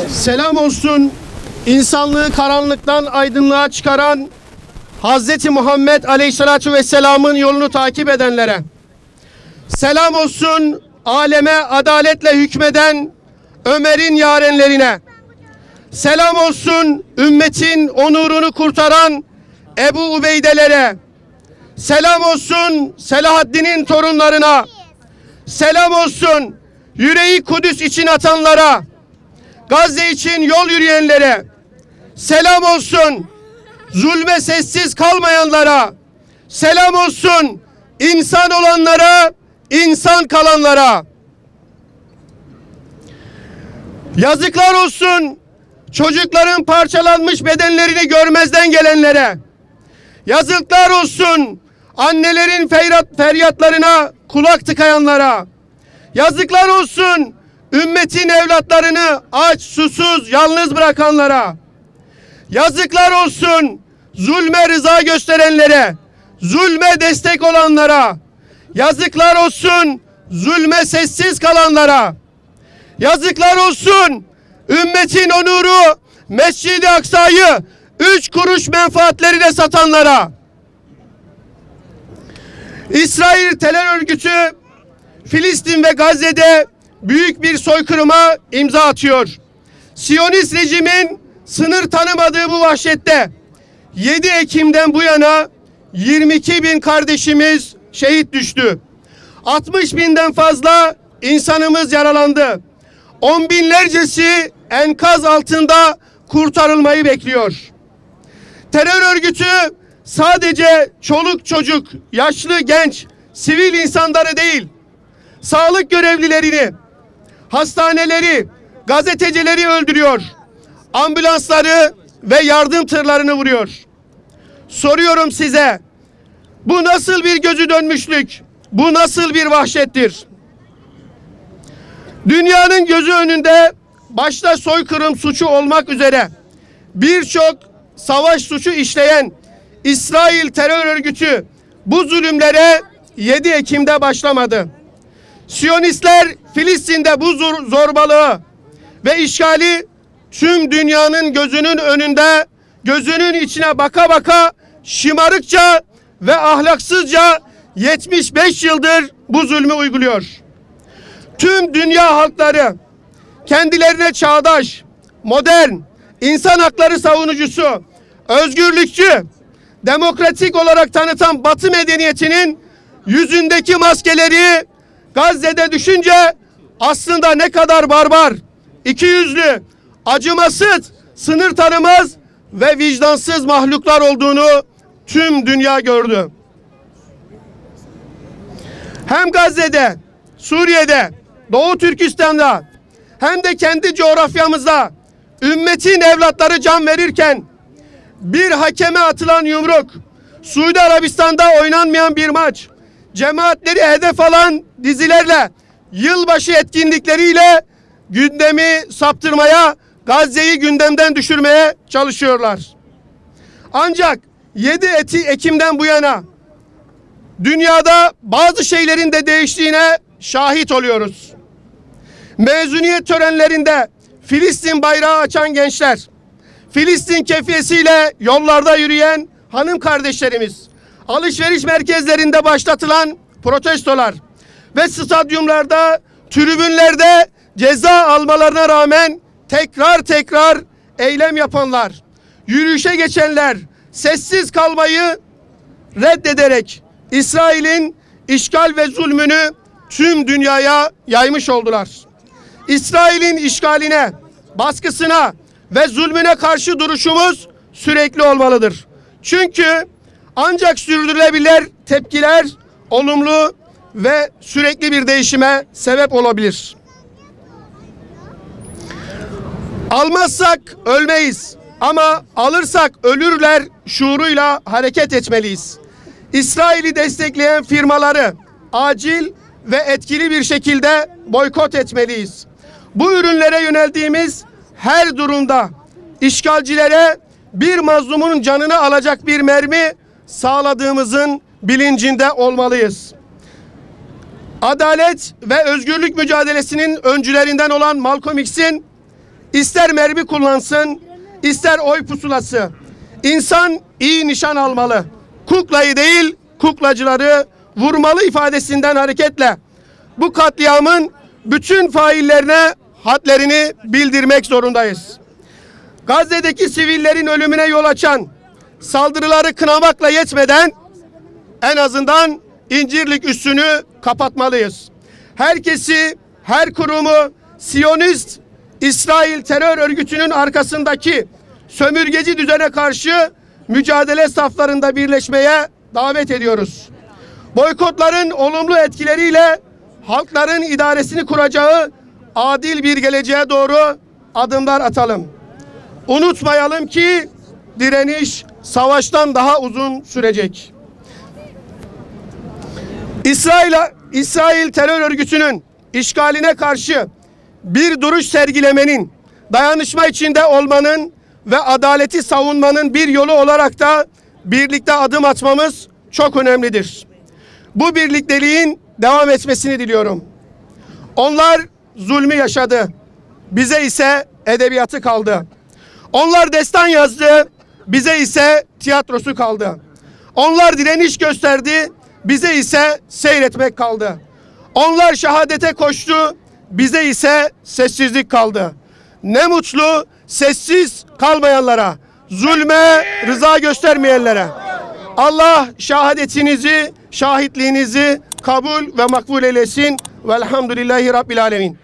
Selam olsun insanlığı karanlıktan aydınlığa çıkaran Hazreti Muhammed Aleyhisselatü Vesselam'ın yolunu takip edenlere. Selam olsun aleme adaletle hükmeden Ömer'in yarenlerine. Selam olsun ümmetin onurunu kurtaran Ebu Ubeydelere. Selam olsun Selahaddin'in torunlarına. Selam olsun yüreği Kudüs için atanlara. Gazze için yol yürüyenlere. Selam olsun zulme sessiz kalmayanlara. Selam olsun insan olanlara, insan kalanlara. Yazıklar olsun çocukların parçalanmış bedenlerini görmezden gelenlere. Yazıklar olsun annelerin feryatlarına kulak tıkayanlara. Yazıklar olsun ümmetin evlatlarını aç, susuz, yalnız bırakanlara. Yazıklar olsun zulme rıza gösterenlere, zulme destek olanlara. Yazıklar olsun zulme sessiz kalanlara. Yazıklar olsun ümmetin onuru Mescid-i Aksa'yı 3 kuruş menfaatlerine satanlara. İsrail terör örgütü Filistin ve Gazze'de büyük bir soykırıma imza atıyor. Siyonist rejimin sınır tanımadığı bu vahşette 7 Ekim'den bu yana 22 bin kardeşimiz şehit düştü. 60 binden fazla insanımız yaralandı. 10 binlercesi enkaz altında kurtarılmayı bekliyor. Terör örgütü sadece çoluk çocuk, yaşlı genç, sivil insanları değil, sağlık görevlilerini, hastaneleri, gazetecileri öldürüyor. Ambulansları ve yardım tırlarını vuruyor. Soruyorum size, bu nasıl bir gözü dönmüşlük, bu nasıl bir vahşettir? Dünyanın gözü önünde başta soykırım suçu olmak üzere birçok savaş suçu işleyen İsrail terör örgütü bu zulümlere 7 Ekim'de başlamadı. Siyonistler Filistin'de bu zorbalığı ve işgali tüm dünyanın gözünün önünde, gözünün içine baka baka şımarıkça ve ahlaksızca 75 yıldır bu zulmü uyguluyor. Tüm dünya halkları kendilerine çağdaş, modern, insan hakları savunucusu, özgürlükçü, demokratik olarak tanıtan Batı medeniyetinin yüzündeki maskeleri Gazze'de düşünce aslında ne kadar barbar, ikiyüzlü, acımasız, sınır tanımaz ve vicdansız mahluklar olduğunu tüm dünya gördü. Hem Gazze'de, Suriye'de, Doğu Türkistan'da hem de kendi coğrafyamızda ümmetin evlatları can verirken bir hakeme atılan yumruk, Suudi Arabistan'da oynanmayan bir maç, cemaatleri hedef alan dizilerle, yılbaşı etkinlikleriyle gündemi saptırmaya, Gazze'yi gündemden düşürmeye çalışıyorlar. Ancak 7 Ekim'den bu yana dünyada bazı şeylerin de değiştiğine şahit oluyoruz. Mezuniyet törenlerinde Filistin bayrağı açan gençler, Filistin kefiyesiyle yollarda yürüyen hanım kardeşlerimiz, alışveriş merkezlerinde başlatılan protestolar ve stadyumlarda, tribünlerde ceza almalarına rağmen tekrar eylem yapanlar, yürüyüşe geçenler sessiz kalmayı reddederek İsrail'in işgal ve zulmünü tüm dünyaya yaymış oldular. İsrail'in işgaline, baskısına ve zulmüne karşı duruşumuz sürekli olmalıdır. Çünkü ancak sürdürülebilir tepkiler olumlu ve sürekli bir değişime sebep olabilir. Almazsak ölmeyiz ama alırsak ölürler şuuruyla hareket etmeliyiz. İsrail'i destekleyen firmaları acil ve etkili bir şekilde boykot etmeliyiz. Bu ürünlere yöneldiğimiz her durumda işgalcilere bir mazlumun canını alacak bir mermi sağladığımızın bilincinde olmalıyız. adalet ve özgürlük mücadelesinin öncülerinden olan Malcolm X'in ister mermi kullansın, ister oy pusulası, insan iyi nişan almalı, kuklayı değil kuklacıları vurmalı ifadesinden hareketle bu katliamın bütün faillerine hadlerini bildirmek zorundayız. Gazze'deki sivillerin ölümüne yol açan saldırıları kınamakla yetmeden en azından İncirlik üssünü kapatmalıyız. Herkesi, her kurumu Siyonist İsrail terör örgütünün arkasındaki sömürgeci düzene karşı mücadele saflarında birleşmeye davet ediyoruz. Boykotların olumlu etkileriyle halkların idaresini kuracağı adil bir geleceğe doğru adımlar atalım. Unutmayalım ki direniş savaştan daha uzun sürecek. İsrail terör örgütünün işgaline karşı bir duruş sergilemenin, dayanışma içinde olmanın ve adaleti savunmanın bir yolu olarak da birlikte adım atmamız çok önemlidir. Bu birlikteliğin devam etmesini diliyorum. Onlar zulmü yaşadı, bize ise edebiyatı kaldı. Onlar destan yazdı, bize ise tiyatrosu kaldı. Onlar direniş gösterdi, bize ise seyretmek kaldı. Onlar şehadete koştu, bize ise sessizlik kaldı. Ne mutlu sessiz kalmayanlara, zulme rıza göstermeyenlere. Allah şehadetinizi, şahitliğinizi kabul ve makbul eylesin. Velhamdülillahi Rabbil Alemin.